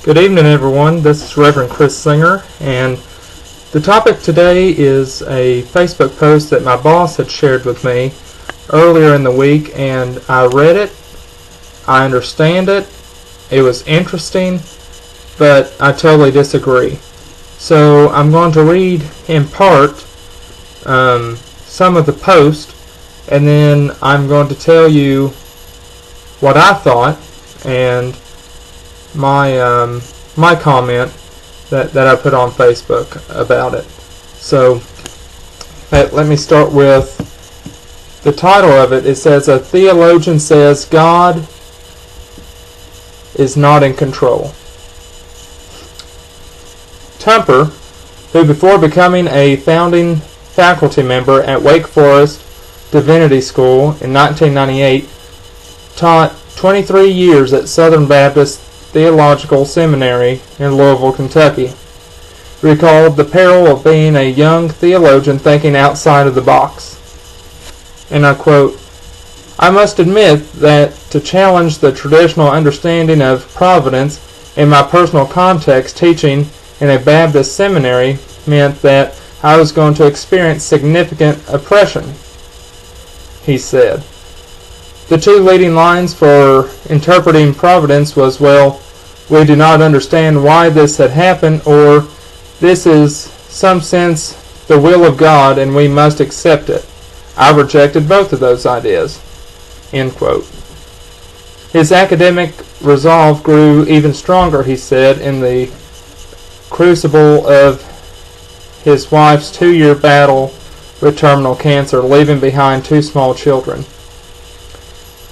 Good evening, everyone. This is Reverend Chris Singer, and the topic today is a Facebook post that my boss had shared with me earlier in the week, and I read it. I understand it. It was interesting, but I totally disagree. So I'm going to read in part some of the post, and then I'm going to tell you what I thought and my comment that I put on Facebook about it. So let me start with the title of it. It says, "A theologian says God is not in control." Tupper, who before becoming a founding faculty member at Wake Forest Divinity School in 1998, taught 23 years at Southern Baptist Theological Seminary in Louisville, Kentucky, recalled the peril of being a young theologian thinking outside of the box. And I quote, "I must admit that to challenge the traditional understanding of providence in my personal context, teaching in a Baptist seminary meant that I was going to experience significant oppression," he said. The two leading lines for interpreting providence was, "Well, we do not understand why this had happened," or "This is some sense the will of God and we must accept it. I rejected both of those ideas." End quote. His academic resolve grew even stronger, he said, in the crucible of his wife's 2-year battle with terminal cancer, leaving behind 2 small children.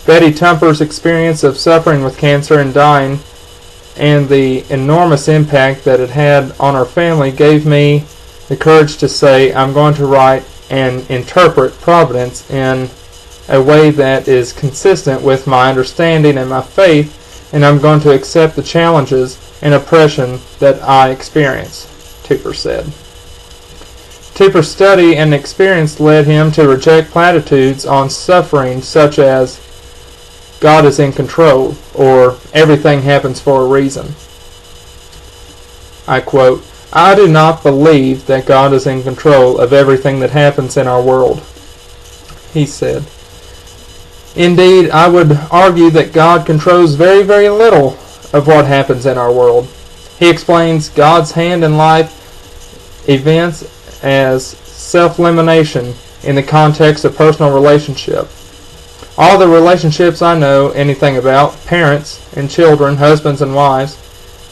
Betty Tupper's experience of suffering with cancer and dying and the enormous impact that it had on our family gave me the courage to say, I'm going to write and interpret providence in a way that is consistent with my understanding and my faith, and I'm going to accept the challenges and oppression that I experience, Tupper said. Tupper's study and experience led him to reject platitudes on suffering such as God is in control, or everything happens for a reason. I quote, "I do not believe that God is in control of everything that happens in our world," he said. "Indeed, I would argue that God controls very, very little of what happens in our world." He explains God's hand in life events as self-elimination in the context of personal relationship. All the relationships I know anything about, parents and children, husbands and wives,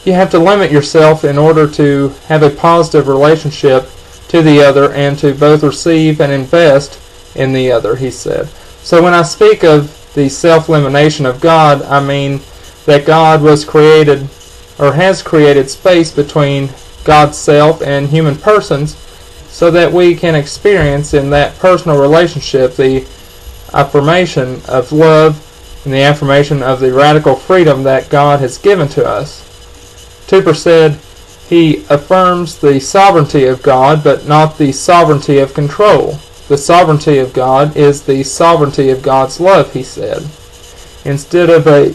you have to limit yourself in order to have a positive relationship to the other and to both receive and invest in the other, he said. So when I speak of the self-elimination of God, I mean that God was created or has created space between God's self and human persons so that we can experience in that personal relationship the affirmation of love and the affirmation of the radical freedom that God has given to us. Tupper said he affirms the sovereignty of God, but not the sovereignty of control. The sovereignty of God is the sovereignty of God's love, he said. Instead of a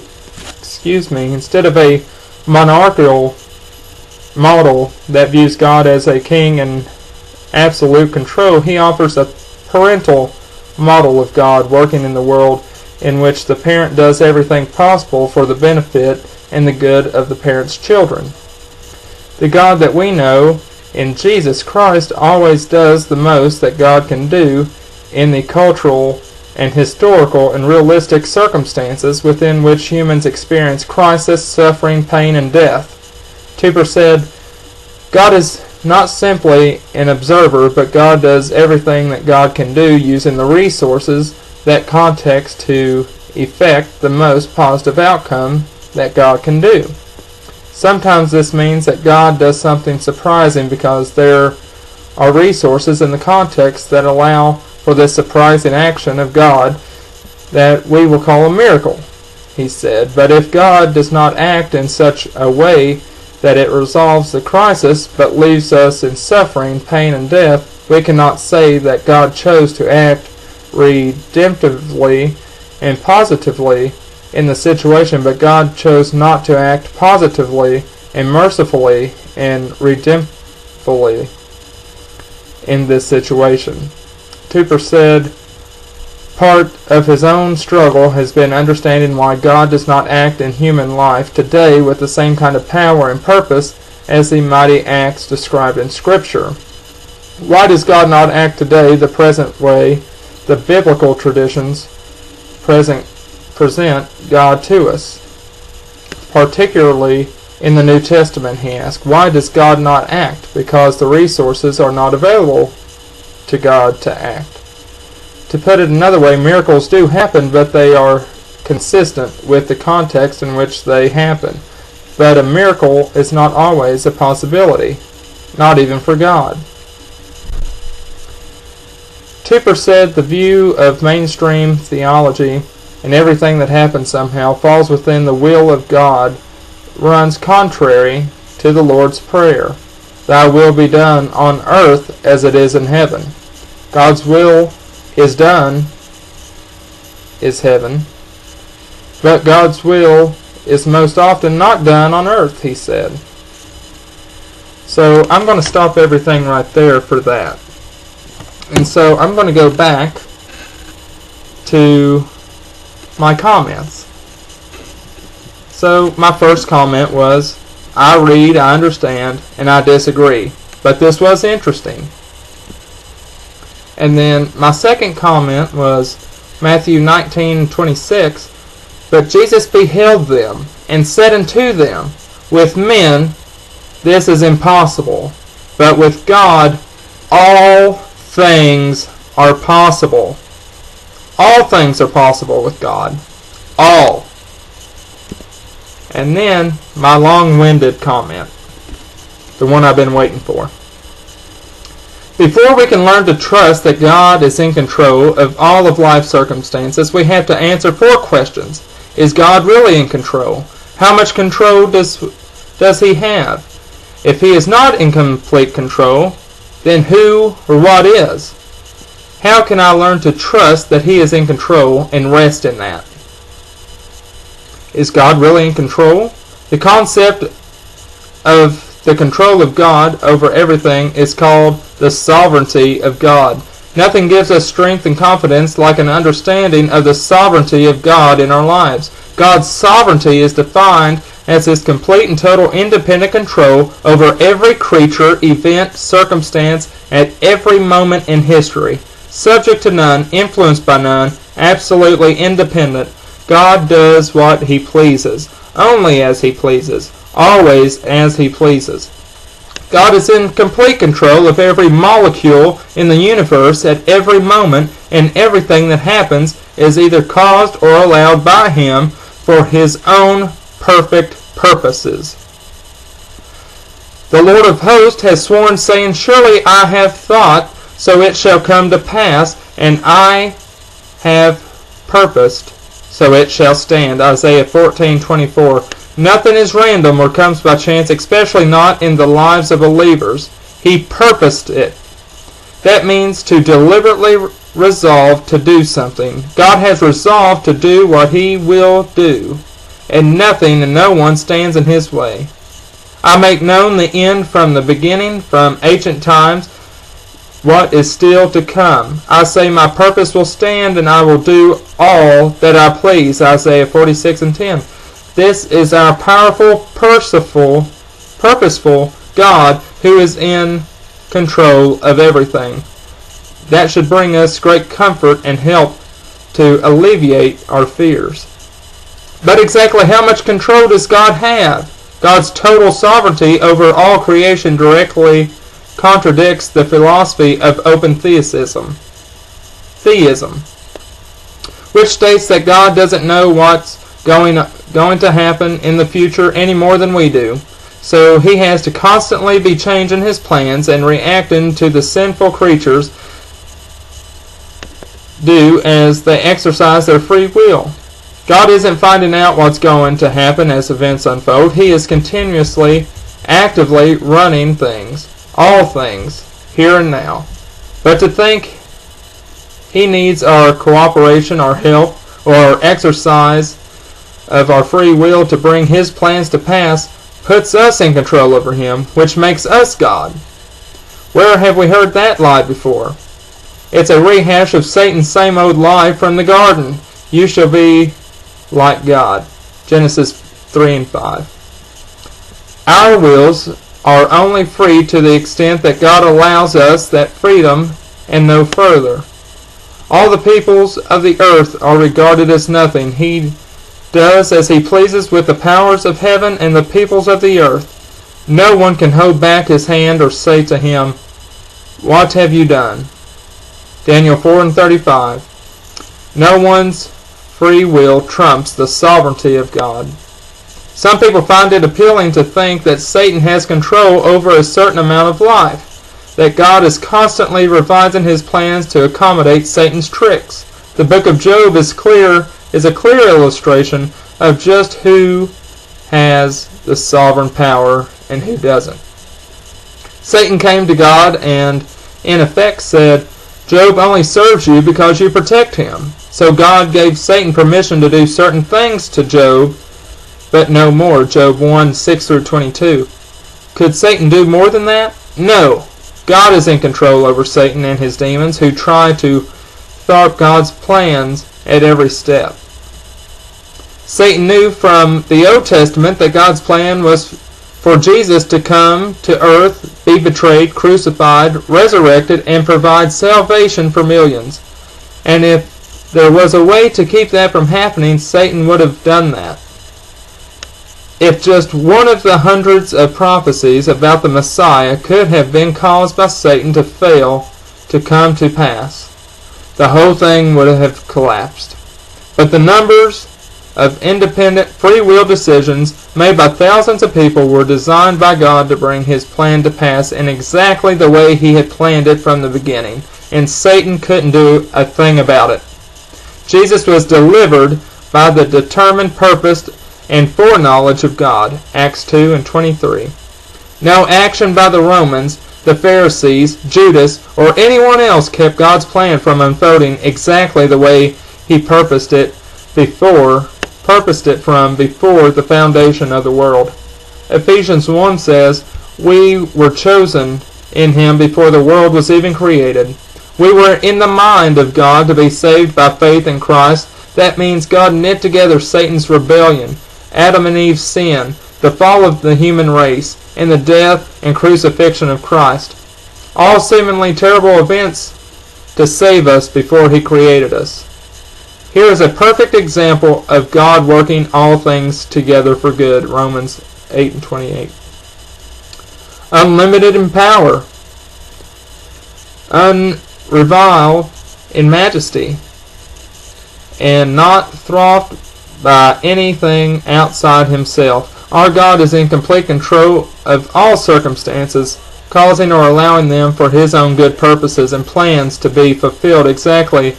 monarchical model that views God as a king in absolute control, he offers a parental model of God working in the world in which the parent does everything possible for the benefit and the good of the parent's children. The God that we know in Jesus Christ always does the most that God can do in the cultural and historical and realistic circumstances within which humans experience crisis, suffering, pain, and death. Tupper said, God is not simply an observer, but God does everything that God can do using the resources, that context, to effect the most positive outcome that God can do. Sometimes this means that God does something surprising because there are resources in the context that allow for this surprising action of God that we will call a miracle, he said. But if God does not act in such a way that it resolves the crisis but leaves us in suffering, pain, and death, we cannot say that God chose to act redemptively and positively in the situation, but God chose not to act positively and mercifully and redemptively in this situation. Tupper said, part of his own struggle has been understanding why God does not act in human life today with the same kind of power and purpose as the mighty acts described in Scripture. Why does God not act today the present way the biblical traditions present God to us? Particularly in the New Testament, he asked. Why does God not act? Because the resources are not available to God to act. To put it another way, miracles do happen, but they are consistent with the context in which they happen. But a miracle is not always a possibility, not even for God. Tupper said the view of mainstream theology and everything that happens somehow falls within the will of God runs contrary to the Lord's Prayer. Thy will be done on earth as it is in heaven. God's will is done is heaven, but God's will is most often not done on earth, he said. So I'm going to stop everything right there for that. And so I'm going to go back to my comments. So my first comment was, I read, I understand, and I disagree. But this was interesting. And then my second comment was Matthew 19:26. But Jesus beheld them, and said unto them, with men this is impossible, but with God all things are possible. All things are possible with God. All. And then my long-winded comment, the one I've been waiting for. Before we can learn to trust that God is in control of all of life's circumstances, we have to answer 4 questions. Is God really in control? How much control does he have? If he is not in complete control, then who or what is? How can I learn to trust that he is in control and rest in that? Is God really in control? The concept of the control of God over everything is called the sovereignty of God. Nothing gives us strength and confidence like an understanding of the sovereignty of God in our lives. God's sovereignty is defined as his complete and total independent control over every creature, event, circumstance at every moment in history. Subject to none, influenced by none, absolutely independent. God does what he pleases, only as he pleases, always as he pleases. God is in complete control of every molecule in the universe at every moment, and everything that happens is either caused or allowed by him for his own perfect purposes. The Lord of hosts has sworn, saying, Surely I have thought, so it shall come to pass, and I have purposed, so it shall stand. Isaiah 14:24. Nothing is random or comes by chance, especially not in the lives of believers. He purposed it. That means to deliberately resolve to do something. God has resolved to do what he will do, and nothing and no one stands in his way. I make known the end from the beginning, from ancient times, what is still to come. I say my purpose will stand, and I will do all that I please. Isaiah 46:10. This is our powerful, purposeful God who is in control of everything. That should bring us great comfort and help to alleviate our fears. But exactly how much control does God have? God's total sovereignty over all creation directly contradicts the philosophy of open theism, which states that God doesn't know what's going to happen in the future any more than we do. So he has to constantly be changing his plans and reacting to the sinful creatures do as they exercise their free will. God isn't finding out what's going to happen as events unfold. He is continuously, actively running things, all things, here and now. But to think he needs our cooperation, our help, or our exercise of our free will to bring his plans to pass puts us in control over him, which makes us God. Where have we heard that lie before? It's a rehash of Satan's same old lie from the garden. You shall be like God. Genesis 3 and 5. Our wills are only free to the extent that God allows us that freedom and no further. All the peoples of the earth are regarded as nothing. He does as he pleases with the powers of heaven and the peoples of the earth. No one can hold back his hand or say to him, "What have you done?" Daniel 4 and 35. No one's free will trumps the sovereignty of God. Some people find it appealing to think that Satan has control over a certain amount of life, that God is constantly revising his plans to accommodate Satan's tricks. The book of Job is a clear illustration of just who has the sovereign power and who doesn't. Satan came to God and, in effect, said, "Job only serves you because you protect him." So God gave Satan permission to do certain things to Job, but no more. Job 1, 6 through 22. Could Satan do more than that? No. God is in control over Satan and his demons who try to thwart God's plans at every step. Satan knew from the Old Testament that God's plan was for Jesus to come to earth, be betrayed, crucified, resurrected, and provide salvation for millions. And if there was a way to keep that from happening, Satan would have done that. If just one of the hundreds of prophecies about the Messiah could have been caused by Satan to fail to come to pass, the whole thing would have collapsed. But the numbers of independent free will decisions made by thousands of people were designed by God to bring his plan to pass in exactly the way he had planned it from the beginning, and Satan couldn't do a thing about it. Jesus was delivered by the determined purpose and foreknowledge of God. Acts 2 and 23. No action by the Romans, the Pharisees, Judas, or anyone else kept God's plan from unfolding exactly the way he purposed it from before the foundation of the world. Ephesians 1 says, "We were chosen in him before the world was even created." We were in the mind of God to be saved by faith in Christ. That means God knit together Satan's rebellion, Adam and Eve's sin, the fall of the human race, and the death and crucifixion of Christ. All seemingly terrible events to save us before he created us. Here is a perfect example of God working all things together for good. Romans 8 and 28. Unlimited in power. Unrivaled in majesty. And not thwarted by anything outside himself. Our God is in complete control of all circumstances, causing or allowing them for his own good purposes and plans to be fulfilled exactly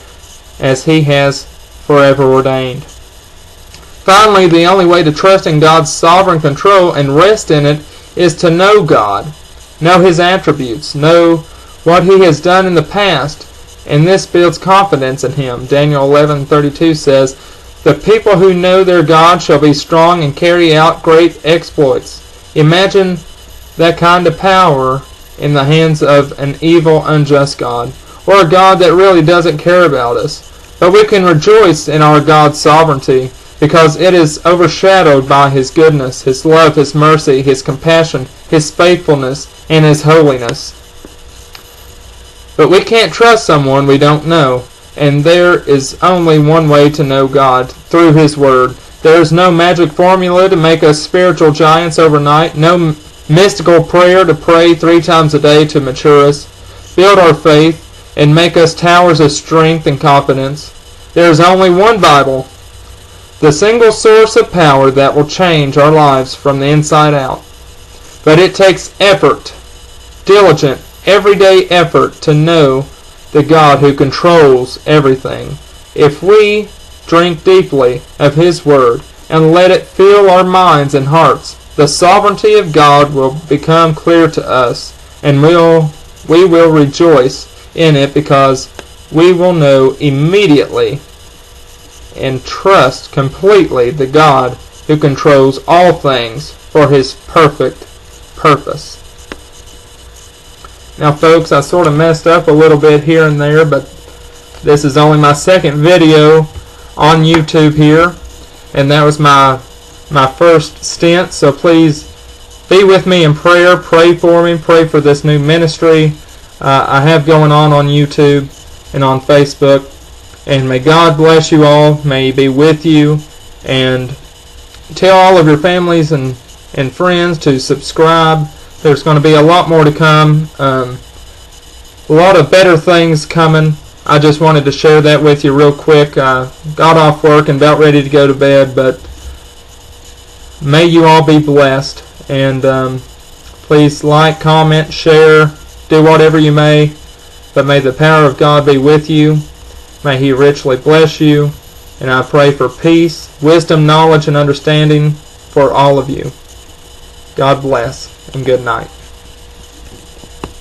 as he has forever ordained. Finally, the only way to trust in God's sovereign control and rest in it is to know God, know his attributes, know what he has done in the past, and this builds confidence in him. Daniel 11:32 says, "The people who know their God shall be strong and carry out great exploits." Imagine that kind of power in the hands of an evil, unjust God, or a God that really doesn't care about us. But we can rejoice in our God's sovereignty because it is overshadowed by his goodness, his love, his mercy, his compassion, his faithfulness, and his holiness. But we can't trust someone we don't know, and there is only one way to know God, through his word. There is no magic formula to make us spiritual giants overnight, no mystical prayer to pray 3 times a day to mature us, build our faith, and make us towers of strength and confidence. There is only one Bible, the single source of power that will change our lives from the inside out. But it takes effort, diligent, everyday effort to know the God who controls everything. If we drink deeply of his word and let it fill our minds and hearts, the sovereignty of God will become clear to us, and we will rejoice in it because we will know immediately and trust completely the God who controls all things for His perfect purpose. Now folks, I sort of messed up a little bit here and there, but this is only my second video on YouTube here, and that was my first stint, so please be with me in prayer. Pray for me. Pray for this new ministry I have going on YouTube and on Facebook. And may God bless you all. May He be with you. And tell all of your families and friends to subscribe. There's going to be a lot more to come. A lot of better things coming. I just wanted to share that with you real quick. Got off work and about ready to go to bed, but may you all be blessed. And please like, comment, share, do whatever you may. But may the power of God be with you. May He richly bless you. And I pray for peace, wisdom, knowledge, and understanding for all of you. God bless, and good night.